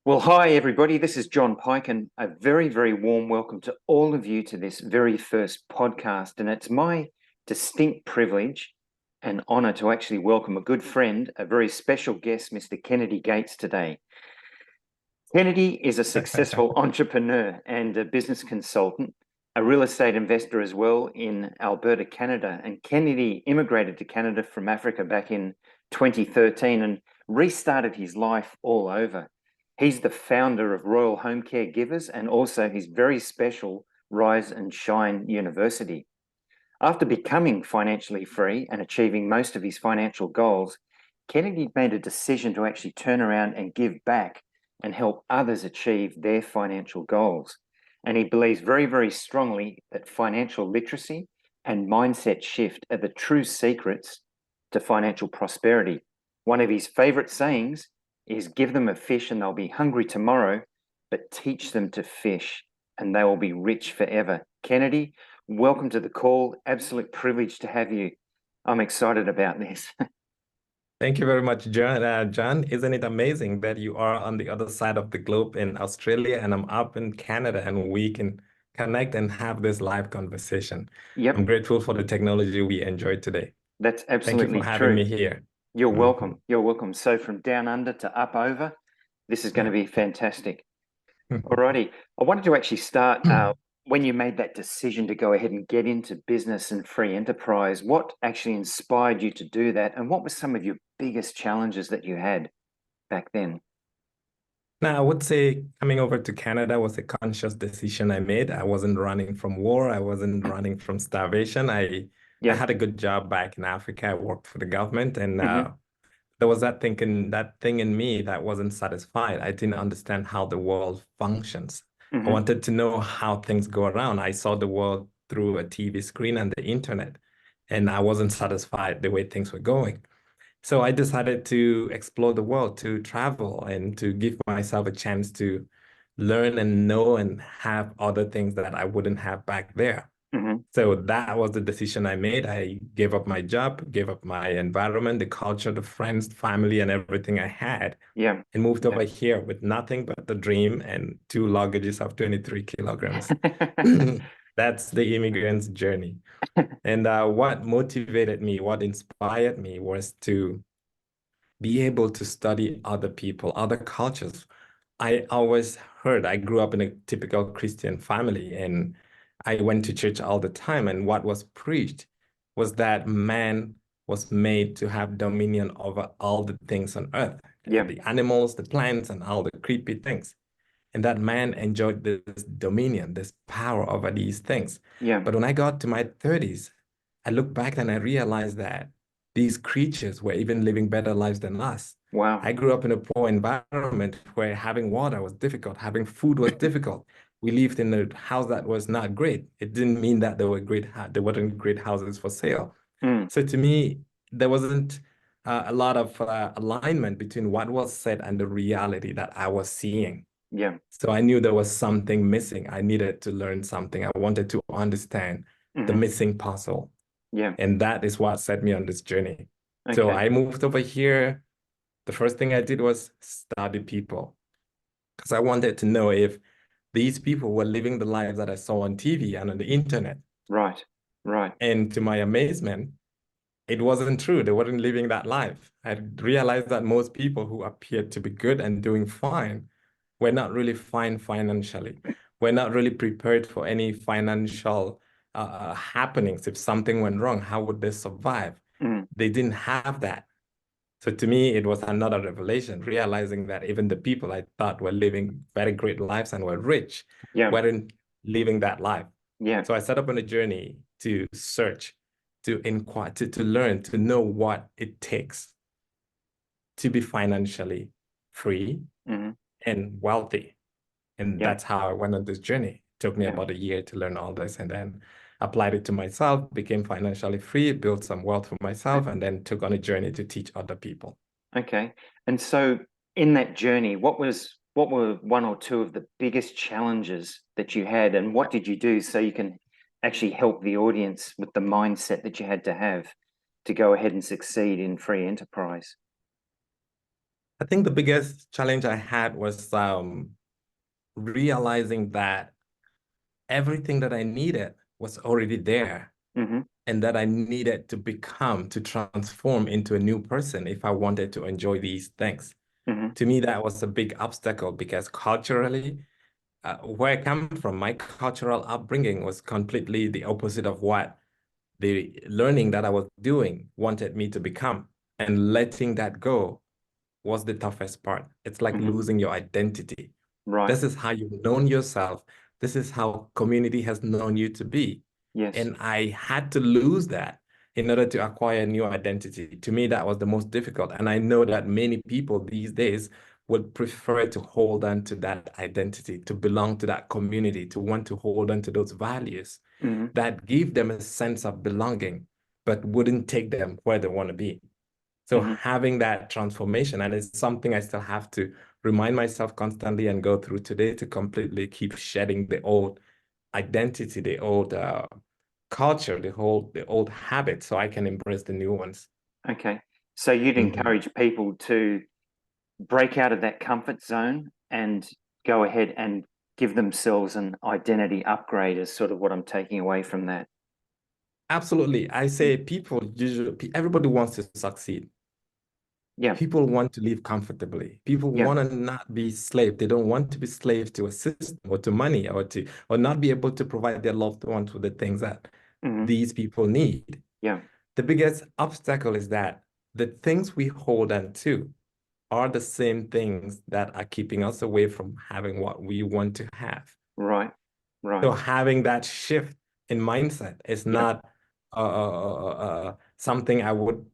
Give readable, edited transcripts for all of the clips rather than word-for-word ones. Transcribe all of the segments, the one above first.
Well, hi, everybody. This is John Pike, and a very, very warm welcome to all of you to this very first podcast. And it's my distinct privilege and honor to actually welcome a good friend, a very special guest, Mr. Kennedy Gates, today. Kennedy is a successful entrepreneur and a business consultant, a real estate investor as well in Alberta, Canada. And Kennedy immigrated to Canada from Africa back in 2013 and restarted his life all over. He's the founder of Royal Home Caregivers and also his very special Rise and Shine University. After becoming financially free and achieving most of his financial goals, Kennedy made a decision to actually turn around and give back and help others achieve their financial goals. And he believes very, very strongly that financial literacy and mindset shift are the true secrets to financial prosperity. One of his favorite sayings is give them a fish and they'll be hungry tomorrow, but teach them to fish and they will be rich forever. Kennedy, welcome to the call. Absolute privilege to have you. I'm excited about this. Thank you very much, John. John, isn't it amazing that you are on the other side of the globe in Australia and I'm up in Canada and we can connect and have this live conversation? Yep. I'm grateful for the technology we enjoyed today. That's Thank you absolutely for having true. me here. You're welcome. You're welcome. So from down under to up over, this is going to be fantastic. Alrighty. I wanted to actually start when you made that decision to go ahead and get into business and free enterprise. What actually inspired you to do that? And what were some of your biggest challenges that you had back then? Now, I would say coming over to Canada was a conscious decision I made. I wasn't running from war. I wasn't running from starvation. I Yeah. had a good job back in Africa. I worked for the government and Mhm. there was that thing in me that wasn't satisfied. I didn't understand how the world functions. I Mhm. wanted to know how things go around. I saw the world through a TV screen and the internet, and I wasn't satisfied the way things were going. So I decided to explore the world, to travel, and to give myself a chance to learn and know and have other things that I wouldn't have back there. Mhm. So that was the decision I made. I gave up my job, gave up my environment, the culture, the friends, family, and everything I had, Yeah. and moved Yeah. over here with nothing but the dream and two luggages of 23 kilograms. That's the immigrant's journey. And what motivated me, what inspired me was to be able to study other people, other cultures. I always heard, I grew up in a typical Christian family and I went to church all the time. And what was preached was that man was made to have dominion over all the things on earth, Yeah. the animals, the plants, and all the creepy things. And that man enjoyed this dominion, this power over these things. Yeah. But when I got to my 30s, I look back and I realized that these creatures were even living better lives than us. Wow. I grew up in a poor environment where having water was difficult, having food was difficult. We lived in a house that was not great. It didn't mean that there weren't great houses for sale. Mm. So to me, there wasn't a lot of alignment between what was said and the reality that I was seeing. Yeah. So I knew there was something missing. I needed to learn something. I wanted to understand the Mhm. missing puzzle. Yeah. And that is what set me on this journey. So Okay. I moved over here. The first thing I did was study people because I wanted to know if these people were living the lives that I saw on TV and on the internet. Right. Right. And to my amazement, it wasn't true. They weren't living that life. I realized that most people who appeared to be good and doing fine were not really fine financially. We're not really prepared for any financial happenings. If something went wrong, how would they survive? Mm. They didn't have that. So to me, it was another revelation, realizing that even the people I thought were living very great lives and were rich Yeah. weren't living that life. Yeah. So I set up on a journey to search, to inquire, to learn, to know what it takes to be financially free Mhm. and wealthy. And Yeah. that's how I went on this journey. It took me Yeah. about a year to learn all this and then applied it to myself, became financially free, built some wealth for myself, and then took on a journey to teach other people. Okay. And so in that journey, what were one or two of the biggest challenges that you had, and what did you do so you can actually help the audience with the mindset that you had to have to go ahead and succeed in free enterprise? I think the biggest challenge I had was realizing that everything that I needed was already there, Mm-hmm. and that I needed to become, to transform into a new person if I wanted to enjoy these things. Mm-hmm. To me, that was a big obstacle because culturally, where I come from, my cultural upbringing was completely the opposite of what the learning that I was doing wanted me to become. And letting that go was the toughest part. It's like Mm-hmm. losing your identity. Right. This is how you've known yourself. This is how community has known you to be. Yes. And I had to lose that in order to acquire a new identity. To me, that was the most difficult. And I know that many people these days would prefer to hold on to that identity, to belong to that community, to want to hold on to those values Mm-hmm. that give them a sense of belonging, but wouldn't take them where they want to be. So Mm-hmm. having that transformation, and it's something I still have to remind myself constantly and go through today to completely keep shedding the old identity, the old culture, the old habits, so I can embrace the new ones. Okay. So you'd Mhm. encourage people to break out of that comfort zone and go ahead and give themselves an identity upgrade is sort of what I'm taking away from that. Absolutely. I say people usually, everybody wants to succeed. Yeah. People want to live comfortably. People Yeah. want to not be slave. They don't want to be slave to a system or to money or not be able to provide their loved ones with the things that Mm-hmm. these people need. Yeah. The biggest obstacle is that the things we hold on to are the same things that are keeping us away from having what we want to have. Right. So Right. having that shift in mindset is Yeah. not something I would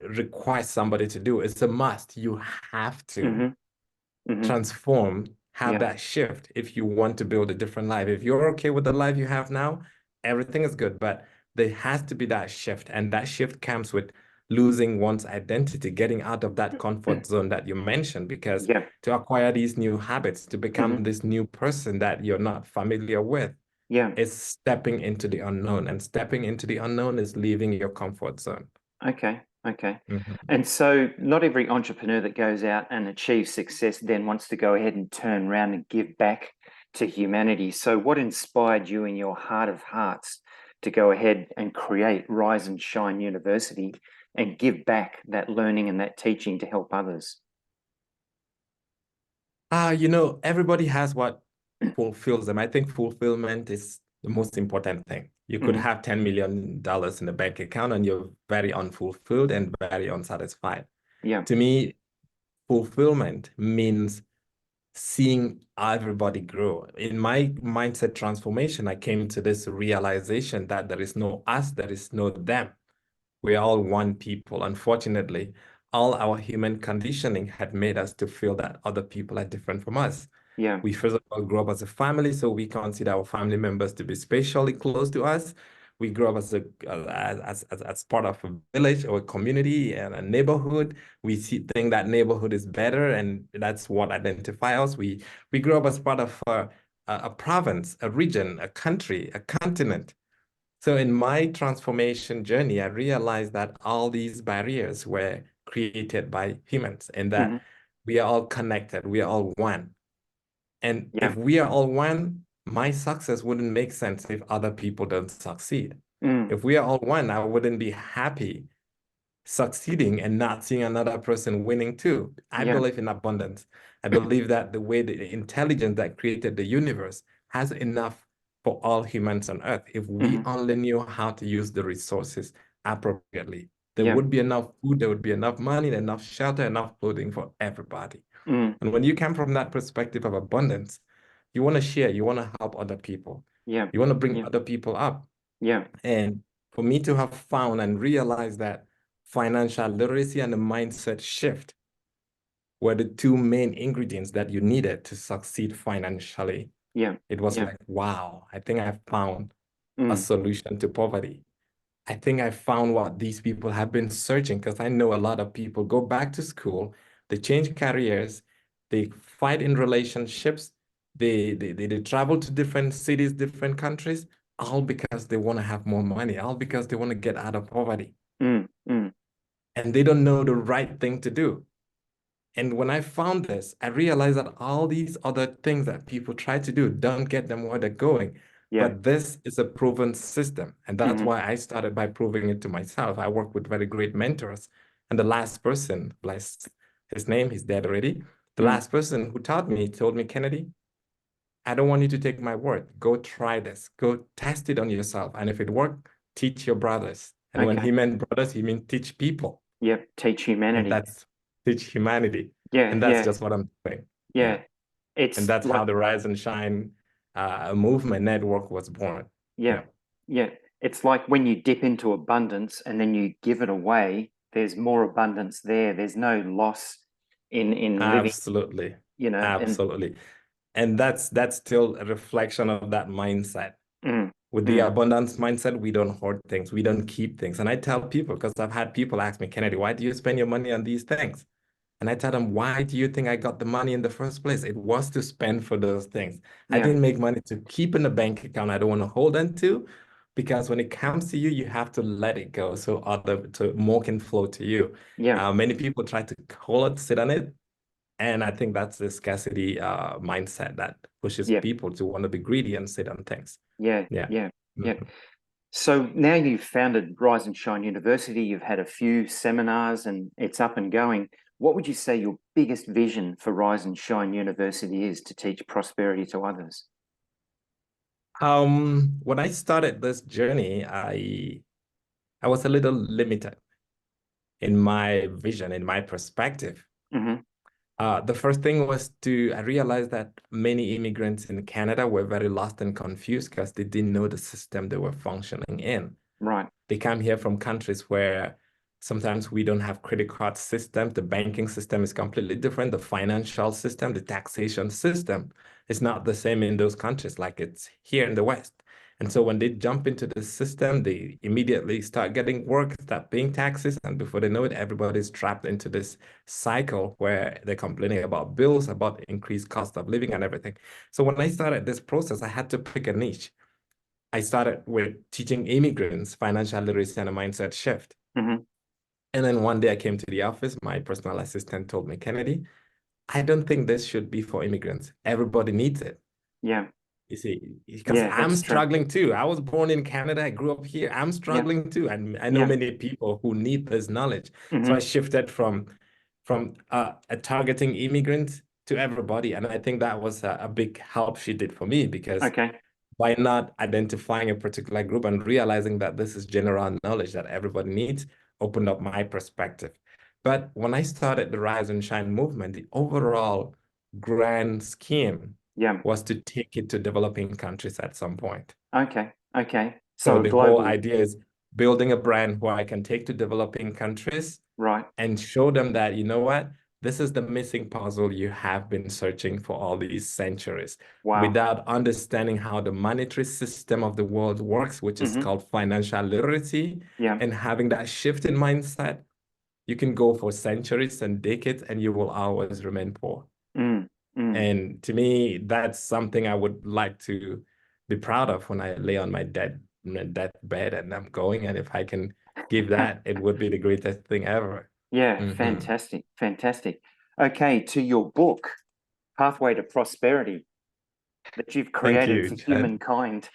require somebody to do. It's a must. You have to Mm-hmm. Mm-hmm. transform, have Yeah. that shift if you want to build a different life. If you're okay with the life you have now, everything is good. But there has to be that shift. And that shift comes with losing one's identity, getting out of that comfort zone that you mentioned, because Yeah. to acquire these new habits, to Mm-hmm. become this new person that you're not familiar with, Yeah. is stepping into the unknown. And stepping into the unknown is leaving your comfort zone. Okay. Okay. Mhm. And so not every entrepreneur that goes out and achieves success then wants to go ahead and turn around and give back to humanity. So what inspired you in your heart of hearts to go ahead and create Rise and Shine University and give back that learning and that teaching to help others? Everybody has what fulfills them. I think fulfillment is the most important thing. You could Mm-hmm. have $10 million in the bank account and you're very unfulfilled and very unsatisfied. Yeah. To me, fulfillment means seeing everybody grow. In my mindset transformation, I came to this realization that there is no us, there is no them. We're all one people. Unfortunately, all our human conditioning had made us to feel that other people are different from us. Yeah. We first of all grow up as a family, so we consider our family members to be spatially close to us. We grow up as part of a village or a community and a neighborhood. Think that neighborhood is better, and that's what identifies us. We grow up as part of a province, a region, a country, a continent. So in my transformation journey, I realized that all these barriers were created by humans and Mm-hmm. that we are all connected, we are all one. And Yeah. if we are all one, my success wouldn't make sense if other people don't succeed. Mm. If we are all one, I wouldn't be happy succeeding and not seeing another person winning too. I Yeah. believe in abundance. I believe that the intelligence that created the universe has enough for all humans on earth. If we Mm-hmm. only knew how to use the resources appropriately, there Yeah. would be enough food, there would be enough money, enough shelter, enough clothing for everybody. Mm. And when you come from that perspective of abundance, you want to share, you want to help other people, Yeah. you want to bring Yeah. other people up. Yeah. And for me to have found and realized that financial literacy and the mindset shift were the two main ingredients that you needed to succeed financially, Yeah. it was Yeah. like, wow, I think I found a Mm. solution to poverty. I think I found what these people have been searching, because I know a lot of people go back to school, they change careers, they fight in relationships, they travel to different cities, different countries, all because they want to have more money, all because they want to get out of poverty. Mm. Mm. And they don't know the right thing to do. And when I found this, I realized that all these other things that people try to do don't get them where they're going. Yeah. But this is a proven system. And that's Mm-hmm. why I started by proving it to myself. I work with very great mentors. And the last person, bless his name, he's dead already. The last person who taught me told me, Kennedy, I don't want you to take my word. Go try this. Go test it on yourself. And if it worked, teach your brothers. And when Okay. he meant brothers, he meant teach people. Yep. Teach And humanity. that's teach humanity. Yeah. And that's Yeah. just what I'm doing. Yeah. And It's that's like, how the Rise and Shine movement network was born. yeah. Yeah. It's like when you dip into abundance and then you give it away, there's more abundance there. There's no loss in living, Absolutely. you know, and Absolutely. And that's still a reflection of that mindset. mm, With the abundance mindset, we don't hoard things, we don't keep things. And I tell people, because I've had people ask me, Kennedy, why do you spend your money on these things? And I tell them, why do you think I got the money in the first place? It was to spend for those things. I yeah. didn't make money to keep in a bank account I don't want to hold on to, because when it comes to you, you have to let it go so more can flow to you. Yeah. Many people try to hold it, sit on it. And I think that's the scarcity mindset that pushes Yeah. people to want to be greedy and sit on things. Yeah. Yeah. Yeah. Yeah. Mhm. So now you've founded Rise and Shine University, you've had a few seminars and it's up and going. What would you say your biggest vision for Rise and Shine University is to teach prosperity to others? When I started this journey, I was a little limited in my vision, in my perspective. Mm-hmm. The first thing was I realized that many immigrants in Canada were very lost and confused because they didn't know the system they were functioning in. Right. They come here from countries where sometimes we don't have credit card systems. The banking system is completely different. The financial system, the taxation system is not the same in those countries like it's here in the West. And so when they jump into the system, they immediately start getting work, start paying taxes, and before they know it, everybody's trapped into this cycle where they're complaining about bills, about increased cost of living and everything. So when I started this process, I had to pick a niche. I started with teaching immigrants financial literacy and a mindset shift. Mm-hmm. And then one day I came to the office, my personal assistant told me, Kennedy, I don't think this should be for immigrants. Everybody needs it. Yeah. You see, because Yeah, I'm that's true. struggling too. I was born in Canada. I grew up here. I'm struggling too. And I know Yeah. many people who need this knowledge. So Mm-hmm. I shifted from targeting immigrants to everybody. And I think that was a big help she did for me, because Okay. by not identifying a particular group and realizing that this is general knowledge that everybody needs, opened up my perspective. But when I started the Rise and Shine movement, the overall grand scheme Yeah. was to take it to developing countries at some point. Okay. Okay. So So a the whole global, idea is building a brand where I can take to developing countries right. and show them that, you know what, this is the missing puzzle you have been searching for all these centuries. Wow. Without understanding how the monetary system of the world works, which is Mm-hmm. called financial literacy, Yeah. and having that shift in mindset, you can go for centuries and decades and you will always remain poor. Mm. Mm. And to me, that's something I would like to be proud of when I lay on my deathbed and I'm going. And if I can give that, it would be the greatest thing ever. Yeah, Mhm. fantastic. Fantastic. Okay, to your book, Pathway to Prosperity, that you've Thank created you, for Jen. humankind.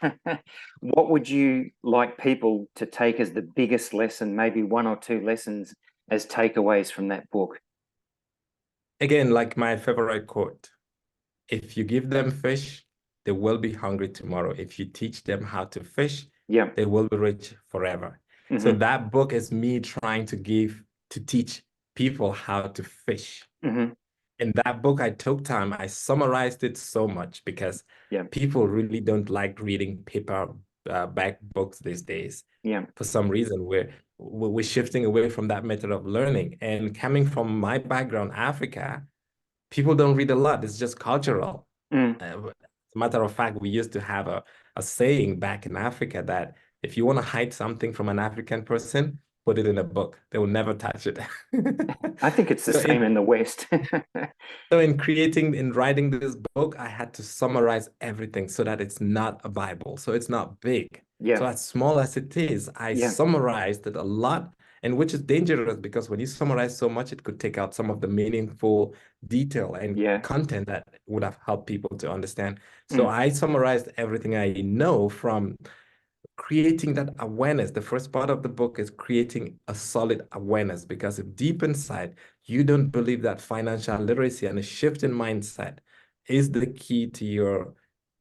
What would you like people to take as the biggest lesson, maybe one or two lessons as takeaways from that book? Again, like my favorite quote, if you give them fish, they will be hungry tomorrow. If you teach them how to fish, Yeah. they will be rich forever. So Mm-hmm. that book is me trying to teach people how to fish. Mm-hmm. In that book, I took time, I summarized it so much because Yeah. people really don't like reading paper back books these days. Yeah. For some reason, we're shifting away from that method of learning. And coming from my background, Africa, people don't read a lot. It's just cultural. Mm. As a matter of fact, we used to have a saying back in Africa that if you want to hide something from an African person, put it in a book. They will never touch it. I think it's the So same in the West. so in writing this book, I had to summarize everything so that it's not a Bible. So it's not big. Yeah. So as small as it is, I Yeah. summarized it a lot. and which is dangerous because when you summarize so much, it could take out some of the meaningful detail and Yeah. content that would have helped people to understand. So Mm. I summarized everything I know from creating that awareness. The first part of the book is creating a solid awareness, because if deep inside you don't believe that financial literacy and a shift in mindset is the key to your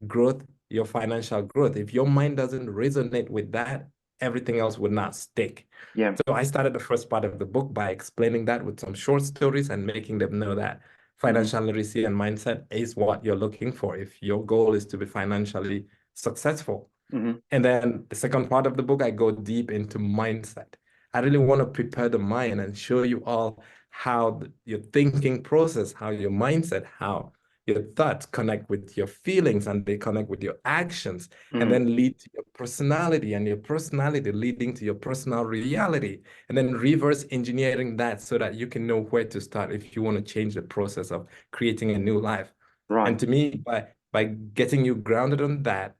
growth, your financial growth, if your mind doesn't resonate with that, everything else would not stick. Yeah. So I started the first part of the book by explaining that with some short stories and making them know that financial literacy and mindset is what you're looking for if your goal is to be financially successful. Mm-hmm. And then the second part of the book, I go deep into mindset. I really want to prepare the mind and show you all how your thinking process, how your mindset, how your thoughts connect with your feelings, and they connect with your actions, and then lead to your personality, and your personality leading to your personal reality, and then reverse engineering that so that you can know where to start if you want to change the process of creating a new life. Right. And to me, by getting you grounded on that,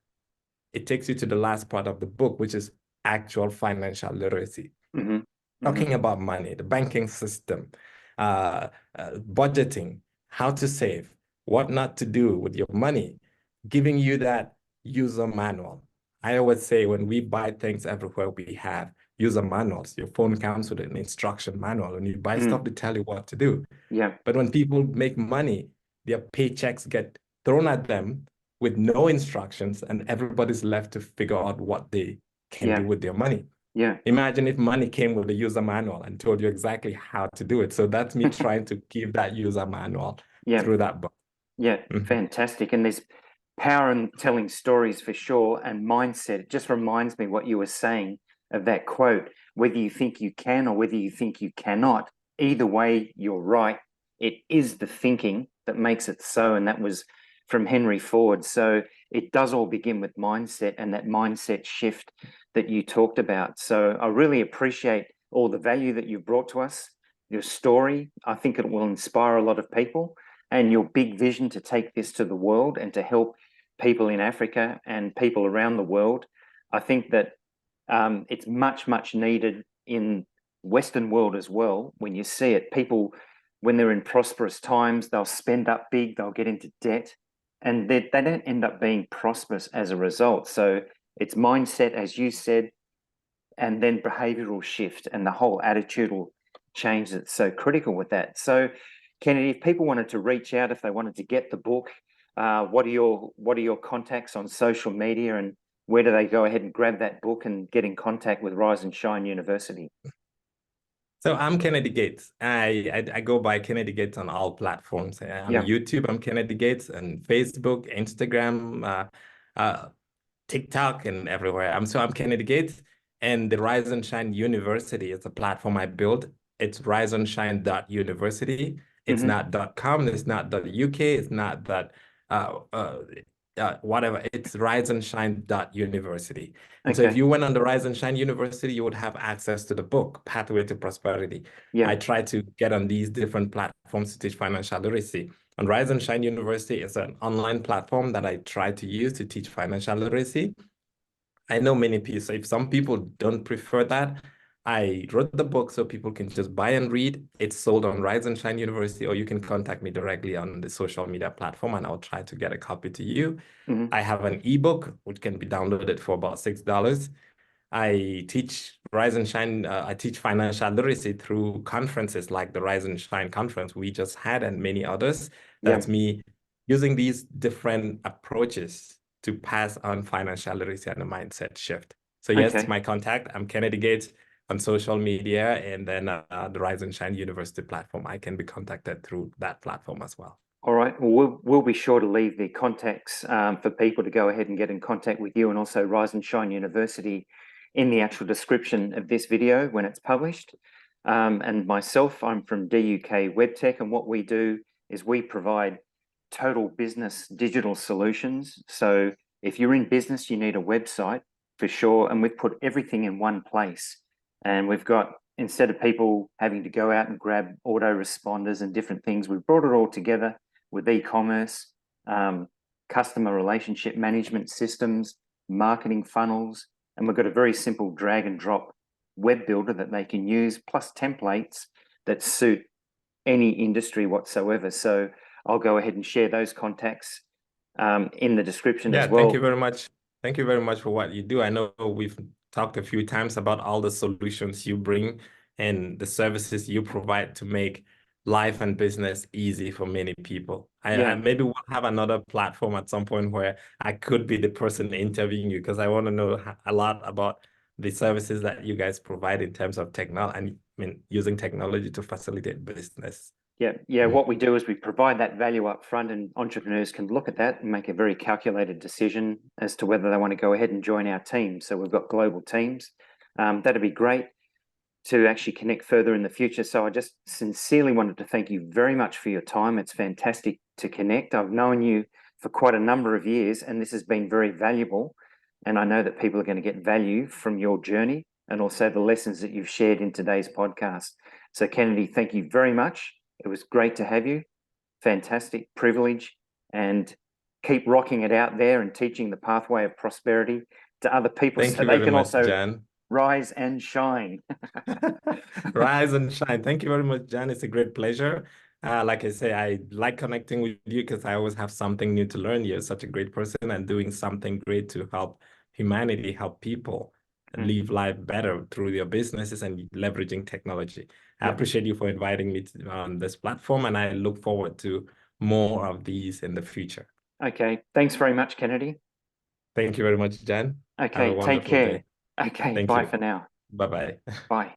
it takes you to the last part of the book, which is actual financial literacy. Mm-hmm. Talking about money, the banking system, budgeting, how to save, what not to do with your money, giving you that user manual. I always say when we buy things everywhere, we have user manuals. Your phone comes with an instruction manual. When you buy stuff, they tell you what to do. Yeah. But when people make money, their paychecks get thrown at them with no instructions, and everybody's left to figure out what they can do with their money. Yeah. Imagine if money came with a user manual and told you exactly how to do it. So that's me trying to give that user manual through that book. Yeah. Fantastic. And there's power in telling stories for sure, and mindset. It just reminds me what you were saying of that quote, whether you think you can or whether you think you cannot, either way, you're right. It is the thinking that makes it so. And that was from Henry Ford. So it does all begin with mindset and that mindset shift that you talked about. So I really appreciate all the value that you've brought to us, your story. I think it will inspire a lot of people, and your big vision to take this to the world and to help people in Africa and people around the world. I think that it's much, much needed in Western world as well. When you see it, people, when they're in prosperous times, they'll spend up big, they'll get into debt, and they don't end up being prosperous as a result. So it's mindset, as you said, and then behavioral shift, and the whole attitudinal change that's so critical with that. So, Kennedy, if people wanted to reach out, if they wanted to get the book, what are your contacts on social media, and where do they go ahead and grab that book and get in contact with Rise and Shine University? So I'm Kennedy Gates. I go by Kennedy Gates on all platforms. I'm YouTube, I'm Kennedy Gates, and Facebook, Instagram, TikTok, and everywhere. I'm Kennedy Gates, and the Rise and Shine University is a platform I built. It's riseandshine.university. It's not .com, it's not .uk, it's not whatever. It's riseandshine.university. And so if you went on the Rise and Shine University, you would have access to the book, Pathway to Prosperity. I try to get on these different platforms to teach financial literacy. And Rise and Shine University is an online platform that I try to use to teach financial literacy. I know many people, so if some people don't prefer that, I wrote the book so people can just buy and read. It's sold on Rise and Shine University, or you can contact me directly on the social media platform, and I'll try to get a copy to you. I have an ebook, which can be downloaded for about $6. I teach Rise and Shine. I teach financial literacy through conferences like the Rise and Shine conference we just had, and many others. That's me using these different approaches to pass on financial literacy and a mindset shift. So yes, my contact, I'm Kennedy Gates on social media, and then the Rise and Shine University platform. I can be contacted through that platform as well. All right. Well, we'll be sure to leave the contacts for people to go ahead and get in contact with you, and also Rise and Shine University in the actual description of this video when it's published. And myself, I'm from DUK WebTech, and what we do is we provide total business digital solutions. So if you're in business, you need a website for sure, and we've put everything in one place. And we've got, instead of people having to go out and grab autoresponders and different things, we've brought it all together with e-commerce, customer relationship management systems, marketing funnels, and we've got a very simple drag and drop web builder that they can use, plus templates that suit any industry whatsoever. So I'll go ahead and share those contacts in the description as well. Thank you very much. Thank you very much for what you do. I know we've talked a few times about all the solutions you bring and the services you provide to make life and business easy for many people. I maybe we'll have another platform at some point where I could be the person interviewing you, because I want to know a lot about the services that you guys provide in terms of technology, using technology to facilitate business. What we do is we provide that value up front, and entrepreneurs can look at that and make a very calculated decision as to whether they want to go ahead and join our team. So we've got global teams. That'd be great to actually connect further in the future. So I just sincerely wanted to thank you very much for your time. It's fantastic to connect. I've known you for quite a number of years, and this has been very valuable. And I know that people are going to get value from your journey and also the lessons that you've shared in today's podcast. So Kennedy, thank you very much. It was great to have you. Fantastic privilege, and keep rocking it out there and teaching the pathway of prosperity to other people so they can also rise and shine. Rise and shine. Thank you very much, Jan. It's a great pleasure. Like I say, I like connecting with you because I always have something new to learn. You're such a great person and doing something great to help humanity, help people live life better through your businesses and leveraging technology. I appreciate you for inviting me on this platform, and I look forward to more of these in the future. Okay. Thanks very much, Kennedy. Thank you very much, Jan. Okay. Take care. Day. Okay. Bye for now. Bye-bye. Bye.